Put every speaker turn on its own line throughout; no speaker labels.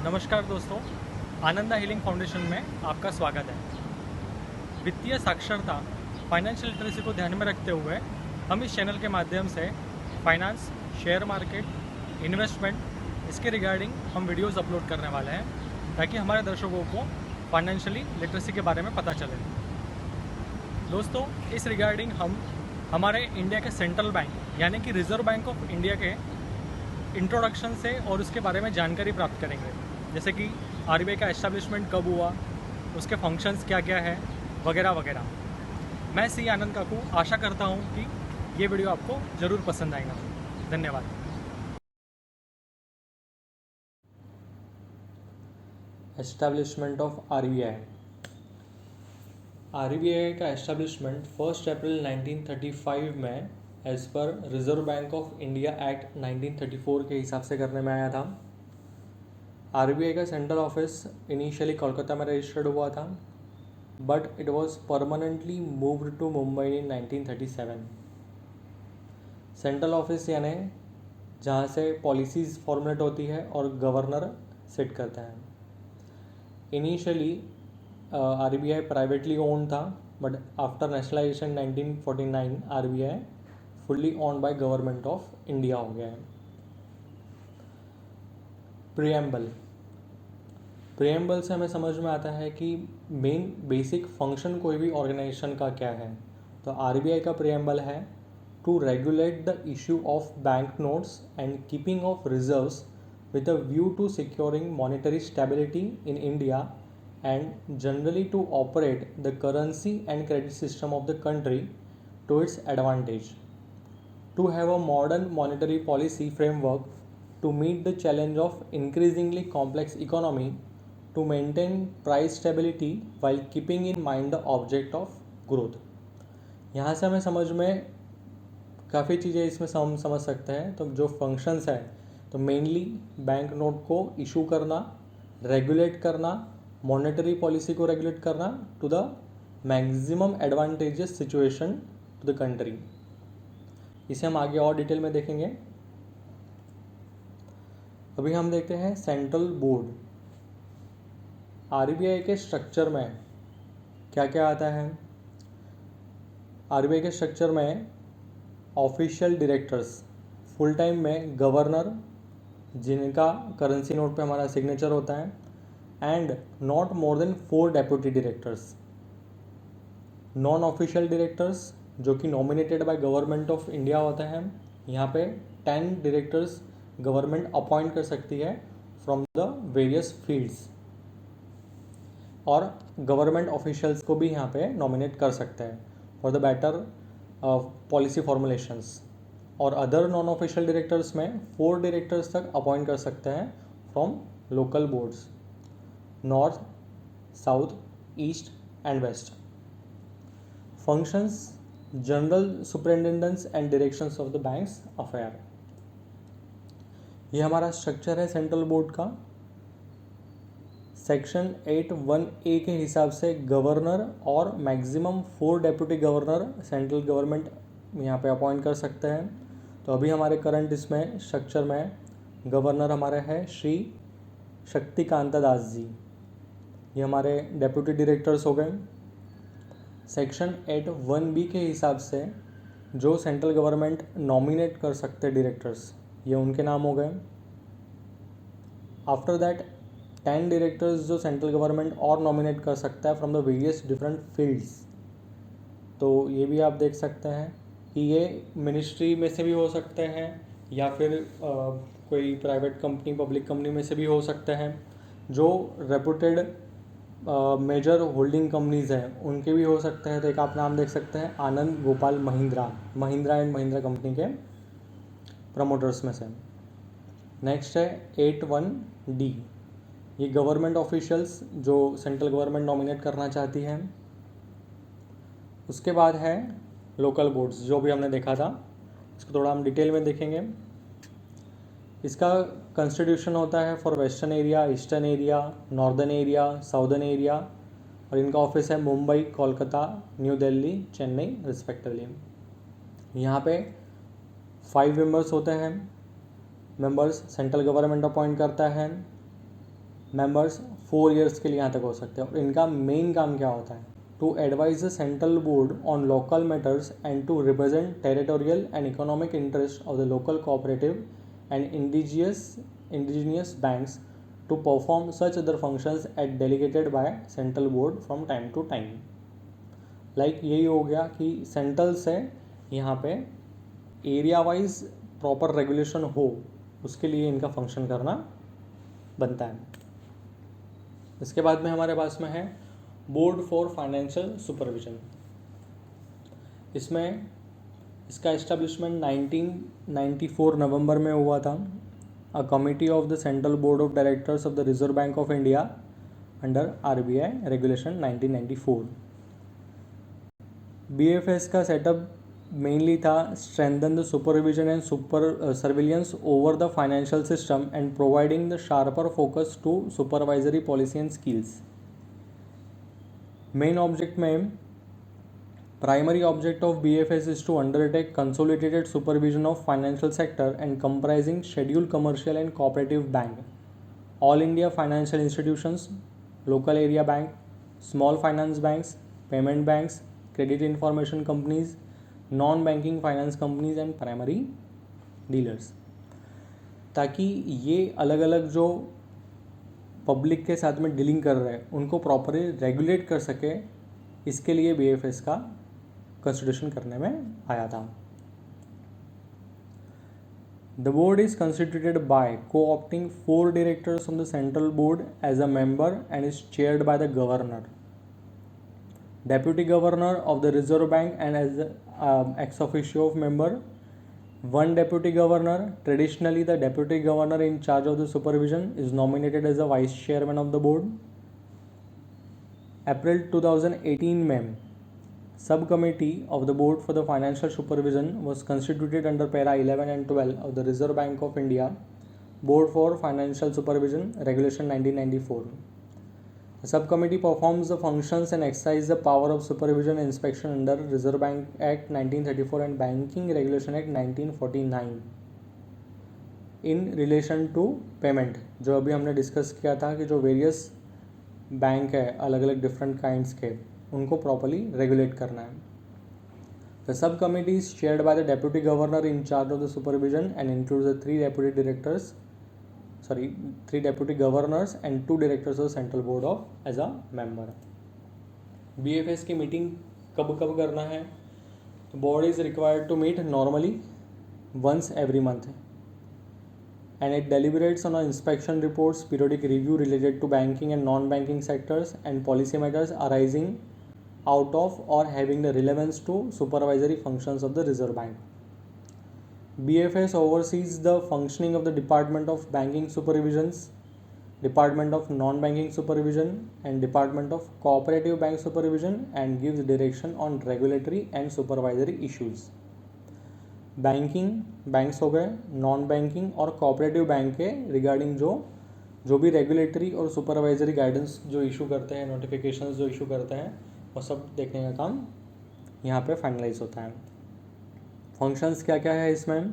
नमस्कार दोस्तों, Ananda healing foundation में आपका स्वागत है। वित्तीय साक्षरता फाइनेंशियल लिटरेसी को ध्यान में रखते हुए हम इस चैनल के माध्यम से फाइनेंस, शेयर मार्केट, इन्वेस्टमेंट इसके रिगार्डिंग हम वीडियोस अपलोड करने वाले हैं ताकि हमारे दर्शकों को फाइनेंशियली लिटरेसी के बारे में पता चले। दोस्तों, इस रिगार्डिंग हम हमारे इंडिया के सेंट्रल बैंक यानी कि रिजर्व बैंक ऑफ इंडिया के इंट्रोडक्शन से और उसके बारे में जानकारी प्राप्त करेंगे, जैसे कि आरबीआई का एस्टेब्लिशमेंट कब हुआ, उसके फंक्शंस क्या क्या है, वगैरह वगैरह। मैं सी आनंद काकू आशा करता हूँ कि ये वीडियो आपको ज़रूर पसंद आएगा। धन्यवाद।
Establishment of RBI. आरबीआई का एस्टेब्लिशमेंट 1 अप्रैल 1935 में एज पर Reserve bank of India act 1934 के हिसाब से करने में आया था। आरबीआई का सेंट्रल ऑफिस इनिशियली कोलकाता में रजिस्टर्ड हुआ था, but it was permanently moved to Mumbai in 1937। Central office यानी जहाँ से पॉलिसीज़ फॉर्मुलेट होती है और गवर्नर सेट करता है। इनिशियली आरबीआई प्राइवेटली ओन्ड था, but after nationalisation 1949 RBI fully owned by government of India हो गया है। प्रियम्बल से हमें समझ में आता है कि मेन बेसिक फंक्शन कोई भी ऑर्गेनाइजेशन का क्या है। तो आरबीआई का प्रियम्बल है to regulate the issue of bank notes and keeping of reserves with a view to securing monetary stability in India and generally to operate the currency and credit system of the country to its advantage. To have a modern monetary policy framework to meet the challenge of increasingly complex economy, to maintain price stability while keeping in mind the object of growth. यहाँ से हमें समझ में काफ़ी चीज़ें इसमें हम समझ सकते हैं। तो जो फंक्शंस है, तो मेनली बैंक नोट को इशू करना, रेगुलेट करना, मॉनेटरी पॉलिसी को रेगुलेट करना to the maximum advantages situation to the country. इसे हम आगे और डिटेल में देखेंगे। अभी हम देखते हैं सेंट्रल बोर्ड। आरबीआई के स्ट्रक्चर में क्या क्या आता है। आरबीआई के स्ट्रक्चर में ऑफिशियल डायरेक्टर्स, फुल टाइम में गवर्नर जिनका करेंसी नोट पे हमारा सिग्नेचर होता है, and not more than 4 deputy directors. Non official directors जो कि nominated by government of India होता है, यहाँ पे 10 डायरेक्टर्स गवर्नमेंट अपॉइंट कर सकती है फ्रॉम द वेरियस फील्ड्स, और गवर्नमेंट ऑफिशियल्स को भी यहाँ पे नॉमिनेट कर सकते हैं for the better policy formulations. और अदर नॉन ऑफिशियल डायरेक्टर्स में 4 डायरेक्टर्स तक अपॉइंट कर सकते हैं from local boards, north, south, east and west. Functions, general superintendence and directions of the banks affair. ये हमारा स्ट्रक्चर है सेंट्रल बोर्ड का। सेक्शन 8(1)(a) के हिसाब से गवर्नर और maximum 4 deputy governor central government यहाँ पे अपॉइंट कर सकते हैं। तो अभी हमारे करंट इसमें स्ट्रक्चर में गवर्नर हमारे हैं श्री शक्तिकांता दास जी, ये हमारे डेप्यूटी डायरेक्टर्स हो गए। सेक्शन 8(1)(b) के हिसाब से जो सेंट्रल गवर्नमेंट नॉमिनेट कर सकते डायरेक्टर्स, ये उनके नाम हो गए। आफ्टर दैट 10 डायरेक्टर्स जो सेंट्रल गवर्नमेंट और नॉमिनेट कर सकता है from the various different fields. तो ये भी आप देख सकते हैं कि ये मिनिस्ट्री में से भी हो सकते हैं या फिर कोई प्राइवेट कंपनी, पब्लिक कंपनी में से भी हो सकते हैं। जो रेपुटेड मेजर होल्डिंग कंपनीज़ हैं उनके भी हो सकते हैं। तो एक आप नाम देख सकते हैं आनंद गोपाल महिंद्रा एंड महिंद्रा कंपनी के प्रमोटर्स में से। नेक्स्ट है 8(1)(d), ये गवर्नमेंट ऑफिशियल्स जो सेंट्रल गवर्नमेंट नॉमिनेट करना चाहती है। उसके बाद है लोकल बोर्ड्स, जो भी हमने देखा था, इसको थोड़ा हम डिटेल में देखेंगे। इसका कॉन्स्टिट्यूशन होता है for western area, eastern area, northern area, southern area, और इनका ऑफिस है मुंबई, कोलकाता, न्यू दिल्ली, चेन्नई रिस्पेक्टिवली। यहाँ पे 5 मेंबर्स होते हैं। मेंबर्स सेंट्रल गवर्नमेंट अपॉइंट करता है। मेंबर्स 4 ईयर्स के लिए यहाँ तक हो सकते हैं। और इनका मेन काम क्या होता है? To advise the central board on local matters and to represent territorial and economic interest of the local cooperative and indigenous banks to perform such other functions at delegated by central board from time to time। Like यही हो गया कि central से यहाँ पे area wise proper regulation हो, उसके लिए इनका फंक्शन करना बनता है। इसके बाद में हमारे पास में है बोर्ड फॉर फाइनेंशियल सुपरविजन। इसमें इसका एस्टेब्लिशमेंट 1994 नवंबर में हुआ था। A committee of the Central Board of Directors of the Reserve Bank of India under RBI Regulation 1994। BFS का सेटअप मेनली था strengthen the supervision and surveillance over the financial system and providing the sharper focus to supervisory policy and skills। Main object में Primary object of BFS is to undertake consolidated supervision of financial sector and comprising scheduled commercial and cooperative bank, all India financial institutions, local area bank, small finance banks, payment banks, credit information companies, non-banking finance companies and primary dealers, ताकि ये अलग अलग जो public के साथ में dealing कर रहे हैं उनको प्रॉपरली रेगुलेट कर सके, इसके लिए BFS का कंस्टिट्यूशन करने में आया था। The board is constituted by co-opting 4 directors from the central board as a member and is chaired by the governor, deputy governor of the Reserve Bank and as ex officio of member, 1 deputy governor. Traditionally, the deputy governor in charge of the supervision is nominated as the vice chairman of the board। April 2018 में Subcommittee of the Board for the Financial Supervision was constituted under Para 11 and 12 of the Reserve Bank of India Board for Financial Supervision Regulation 1994। The subcommittee performs the functions and exercises the power of supervision and inspection under Reserve Bank Act 1934 and Banking Regulation Act 1949 in relation to payment। जो अभी हमने discuss किया था कि जो various bank है अलग अलग डिफरेंट काइंड्स के, उनको प्रॉपरली रेगुलेट करना है। The sub committee is chaired by the deputy governor in charge of the supervision and includes the 3 deputy governors and 2 directors of central board of as a member. BFS की मीटिंग कब कब करना है? तो board is required to meet normally once every month and it deliberates on inspection reports, periodic review related to banking and non-banking sectors and policy matters arising out of or having the relevance to supervisory functions of the Reserve Bank। BFS oversees the functioning of the Department of Banking Supervisions, Department of Non-Banking Supervision and Department of Cooperative Bank Supervision and gives direction on regulatory and supervisory issues। Banking banks हो गए, non banking और cooperative bank के regarding जो भी regulatory और supervisory guidance जो issue करते हैं, नोटिफिकेशंस जो इशू करते हैं, वो सब देखने का काम यहाँ पे फाइनलाइज होता है। फंक्शंस क्या क्या है इसमें?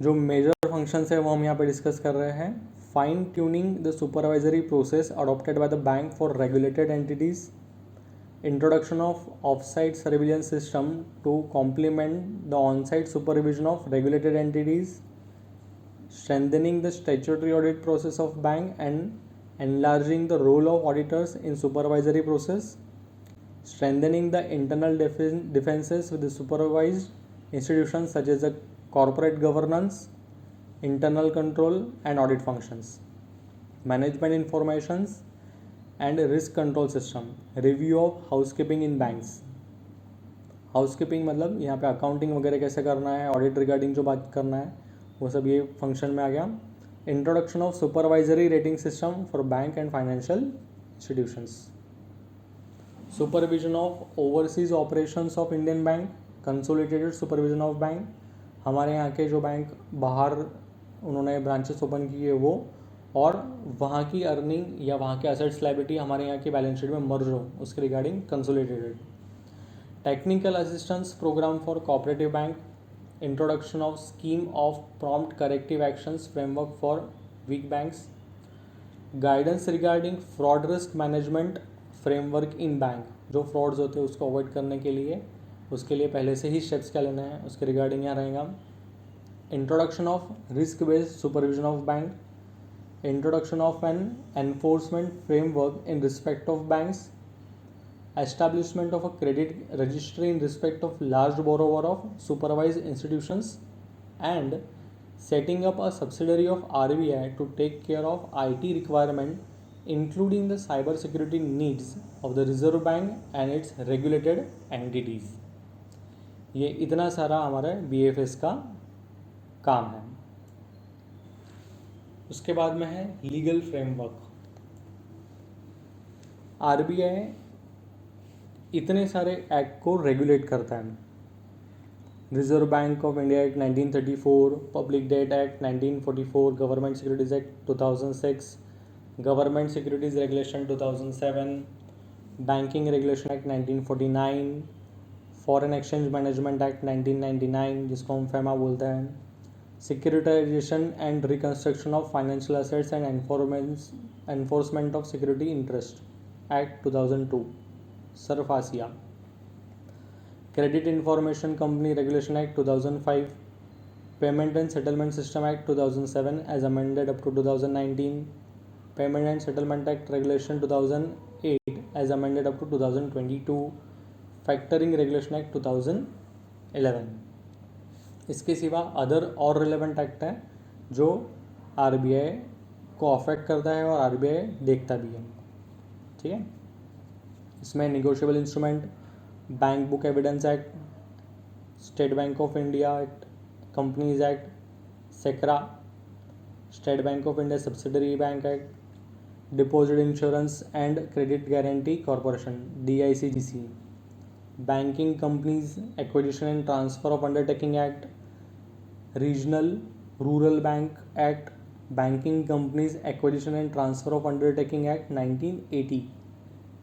जो मेजर फंक्शंस है वो हम यहाँ पे डिस्कस कर रहे हैं। Fine tuning the supervisory process adopted by the bank for regulated entities, introduction of off-site surveillance system to complement the on-site supervision of regulated entities, strengthening the statutory audit process of bank and enlarging the role of auditors in supervisory process, strengthening the internal defenses with the supervised institutions such as the corporate governance, internal control and audit functions, management informations and risk control system, review of housekeeping in banks। Housekeeping मतलब यहाँ पे accounting वगैरह कैसे करना है, audit regarding जो बात करना है, वो सब ये फंक्शन में आ गया। Introduction of supervisory rating system for bank and financial institutions, supervision of overseas operations of Indian bank, consolidated supervision of bank. हमारे यहाँ के जो बैंक बाहर उन्होंने ब्रांचेस ओपन किए वो, और वहाँ की अर्निंग या वहाँ के असेट्स लायबिलिटी हमारे यहाँ की बैलेंस शीट में मर्ज हो, उसके regarding consolidated. Technical assistance programme for cooperative bank, introduction of scheme of prompt corrective actions framework for weak banks, guidance regarding fraud risk management framework in bank, जो frauds होते हैं उसको avoid करने के लिए उसके लिए पहले से ही स्टेप्स क्या लेना है उसके रिगार्डिंग यहाँ रहेगा। Introduction of risk based supervision of bank, introduction of an enforcement framework in respect of banks, establishment of a credit registry in respect of large borrower of supervised institutions, and setting up a subsidiary of RBI to take care of IT requirement including the cyber security needs of the Reserve Bank and its regulated entities। ये इतना सारा हमारा BFS का काम है। उसके बाद में है लीगल फ्रेमवर्क। आरबीआई इतने सारे एक्ट को रेगुलेट करता है। Reserve bank of India act 1934, public debt act 1944, government securities act 2006, government securities regulation 2007, banking regulation act 1949, foreign exchange management act 1999 जिसको हम फेमा बोलते हैं, securitisation and reconstruction of financial assets and enforcement of security interest act 2002 SARFAESI, credit information company regulation act 2005, payment and settlement system act 2007 as amended up to 2019, payment and settlement act regulation 2008 as amended up to 2022, factoring regulation act 2011। इसके सिवा other और relevant act है जो RBI को affect करता है और RBI देखता भी है। ठीक है, इसमें negotiable instrument, bank book evidence act, state bank of India act, companies act, सेक्रा, state bank of India subsidiary bank act, deposit insurance and credit guarantee corporation DICGC, banking companies acquisition and transfer of undertaking act, regional rural bank act, banking companies acquisition and transfer of undertaking act 1980,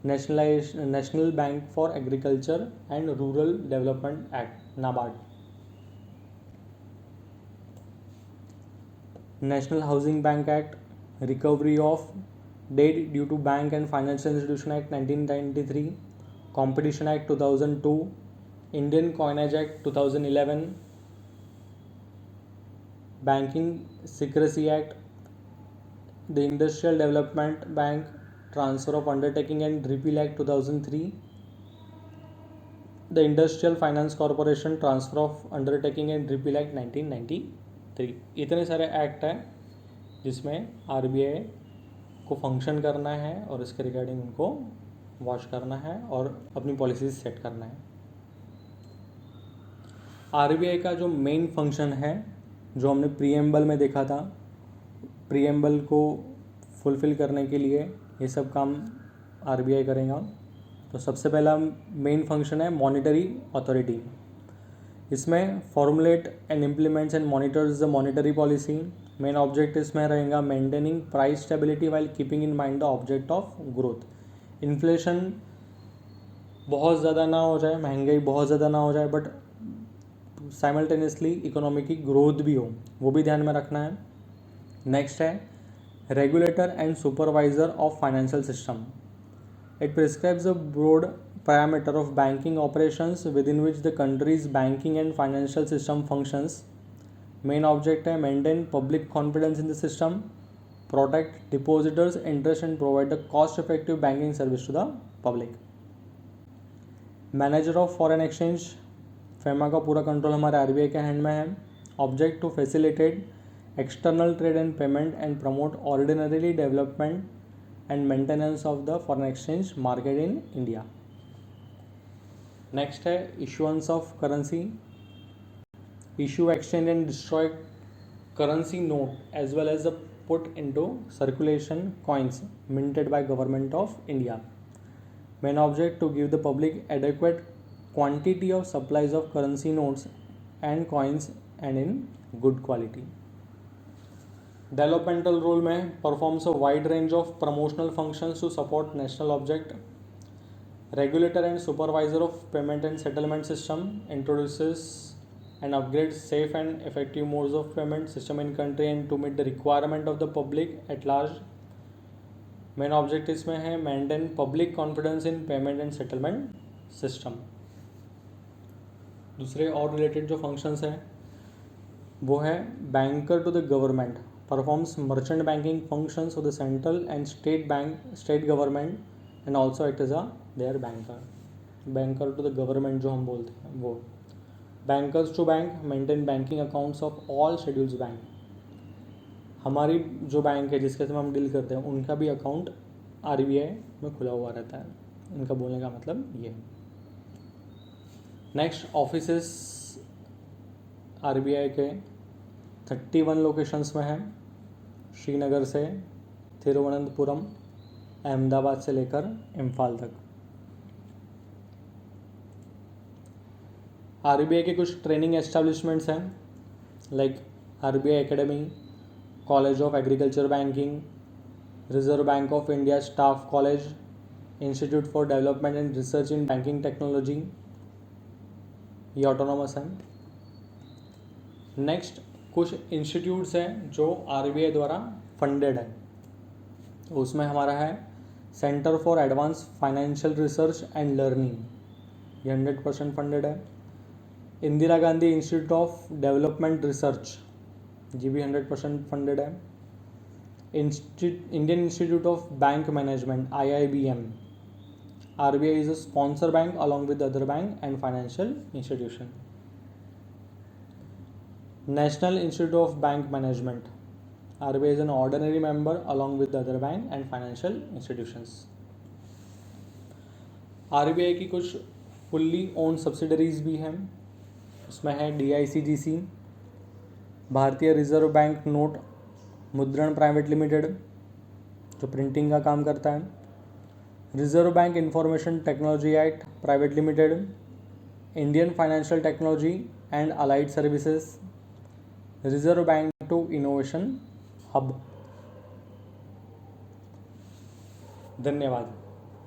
national bank for agriculture and rural development act NABARD, national housing bank act, recovery of debt due to bank and financial institution act 1993, competition act 2002, Indian coinage act 2011, banking secrecy act, the industrial development bank transfer of undertaking and repeal act 2003, the industrial finance corporation transfer of undertaking and repeal act 1993। इतने सारे act हैं जिसमें RBI को function करना है और इसके regarding उनको वॉच करना है और अपनी पॉलिसीज सेट करना है। आरबीआई का जो मेन फंक्शन है जो हमने प्रीएम्बल में देखा था, प्रीएम्बल को फुलफिल करने के लिए ये सब काम आरबीआई करेगा। तो सबसे पहला मेन फंक्शन है मॉनिटरी अथॉरिटी। इसमें formulate and implements and monitors the monetary policy. Main object इसमें रहेगा maintaining price stability while keeping in mind the object of growth. Inflation बहुत ज़्यादा ना हो जाए, महंगाई बहुत ज़्यादा ना हो जाए, बट साइमल्टेनियसली इकोनॉमी की ग्रोथ भी हो, वो भी ध्यान में रखना है। नेक्स्ट है regulator and supervisor of financial system. It prescribes a broad parameter of banking operations within which the country's banking and financial system functions. Main object है maintain public confidence in the system, protect depositors' interest and provide the cost-effective banking service to the public. Manager of foreign exchange, FEMA का पूरा control हमारे RBI के hand में है। Object to facilitate external trade and payment and promote ordinarily development and maintenance of the foreign exchange market in India. Next है issuance of currency. Issue, exchange and destroy currency note as well as the put into circulation coins minted by government of India. Main object to give the public adequate quantity of supplies of currency notes and coins and in good quality. Developmental role में performs a wide range of promotional functions to support national object. Regulator and supervisor of payment and settlement system introduces and upgrades safe and effective modes of payment system in country and to meet the requirement of the public at large. Main object इसमें है maintain public confidence in payment and settlement system. दूसरे और related जो functions हैं वो है banker to the government performs merchant banking functions of the central and state government and also act as a their banker to the government जो हम बोलते हैं वो। Bankers to bank maintain banking accounts of all schedules bank. हमारी जो bank है जिसके साथ हम डील करते हैं उनका भी अकाउंट आरबीआई में खुला हुआ रहता है। इनका बोलने का मतलब ये है। नेक्स्ट ऑफिसेस आरबीआई के 31 लोकेशंस में हैं, श्रीनगर से तिरुवनंतपुरम, अहमदाबाद से लेकर इम्फाल तक। आरबीआई के कुछ ट्रेनिंग एस्टेब्लिशमेंट्स हैं like RBI academy, college of agriculture banking, reserve bank of India staff college, institute for development and research in banking technology, ये ऑटोनॉमस हैं। नेक्स्ट कुछ इंस्टीट्यूट्स हैं जो आरबीआई द्वारा फंडेड है, उसमें हमारा है centre for advance financial research and learning, ये 100% फंडेड है। Indira Gandhi institute of development research, ये भी 100% फंडेड है। Indian institute of bank management IIBM, RBI is a sponsor bank along with other bank and financial institution. National Institute of Bank Management, RBI is an ordinary member along with the other bank and financial institutions. RBI की कुछ fully own subsidiaries भी हैं, उसमें है DICGC, Bharatiya Reserve Bank Note Mudran Private Limited जो printing का काम करता है, reserve Bank Information Technology act Private Limited, Indian Financial Technology and Allied Services, Reserve Bank to Innovation Hub. धन्यवाद।